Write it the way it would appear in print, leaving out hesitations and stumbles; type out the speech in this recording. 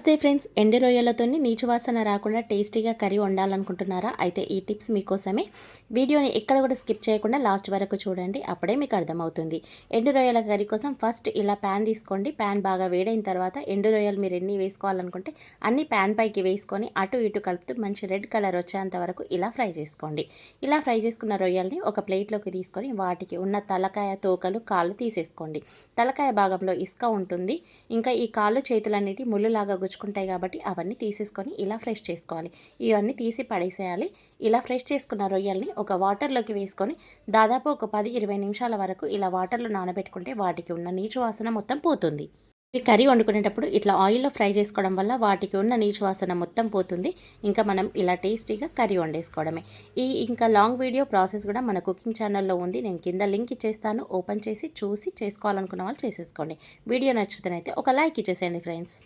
నమస్తే ఫ్రెండ్స్, ఎండు రొయ్యలతోని నీచు వాసన రాకుండా టేస్టీగా కర్రీ వండాలనుకుంటున్నారా? అయితే ఈ టిప్స్ మీకోసమే. వీడియోని ఎక్కడ కూడా స్కిప్ చేయకుండా లాస్ట్ వరకు చూడండి, అప్పుడే మీకు అర్థమవుతుంది. ఎండు రొయ్యల కర్రీ కోసం ఫస్ట్ ఇలా ప్యాన్ తీసుకోండి. ప్యాన్ బాగా వేడైన తర్వాత ఎండు రొయ్యలు మీరు ఎన్ని వేసుకోవాలనుకుంటే అన్ని ప్యాన్ పైకి వేసుకొని అటు ఇటు కలుపుతూ మంచి రెడ్ కలర్ వచ్చేంత వరకు ఇలా ఫ్రై చేసుకోండి. ఇలా ఫ్రై చేసుకున్న రొయ్యల్ని ఒక ప్లేట్లోకి తీసుకొని వాటికి ఉన్న తలకాయ, తోకలు, కాళ్ళు తీసేసుకోండి. తలకాయ భాగంలో ఇసుక ఉంటుంది, ఇంకా ఈ కాళ్ళు చేతులన్నిటి ముళ్ళులాగా గుచ్చుకుంటాయి కాబట్టి అవన్నీ తీసేసుకొని ఇలా ఫ్రెష్ చేసుకోవాలి. ఇవన్నీ తీసి పడేసేయాలి. ఇలా ఫ్రెష్ చేసుకున్న రొయ్యల్ని ఒక వాటర్లోకి వేసుకొని దాదాపు ఒక 10-20 నిమిషాల వరకు ఇలా వాటర్లో నానబెట్టుకుంటే వాటికి ఉన్న నీచు వాసన మొత్తం పోతుంది. ఈ కర్రీ వండుకునేటప్పుడు ఇట్లా ఆయిల్లో ఫ్రై చేసుకోవడం వల్ల వాటికి ఉన్న నీచు వాసన మొత్తం పోతుంది. ఇంకా మనం ఇలా టేస్టీగా కర్రీ వండేసుకోవడమే. ఇంకా లాంగ్ వీడియో ప్రాసెస్ కూడా మన కుకింగ్ ఛానల్లో ఉంది. నేను కింద లింక్ ఇచ్చేస్తాను. ఓపెన్ చేసి చూసి చేసుకోవాలనుకున్న వాళ్ళు చేసేసుకోండి. వీడియో నచ్చితేనైతే ఒక లైక్ ఇచ్చేసేయండి ఫ్రెండ్స్.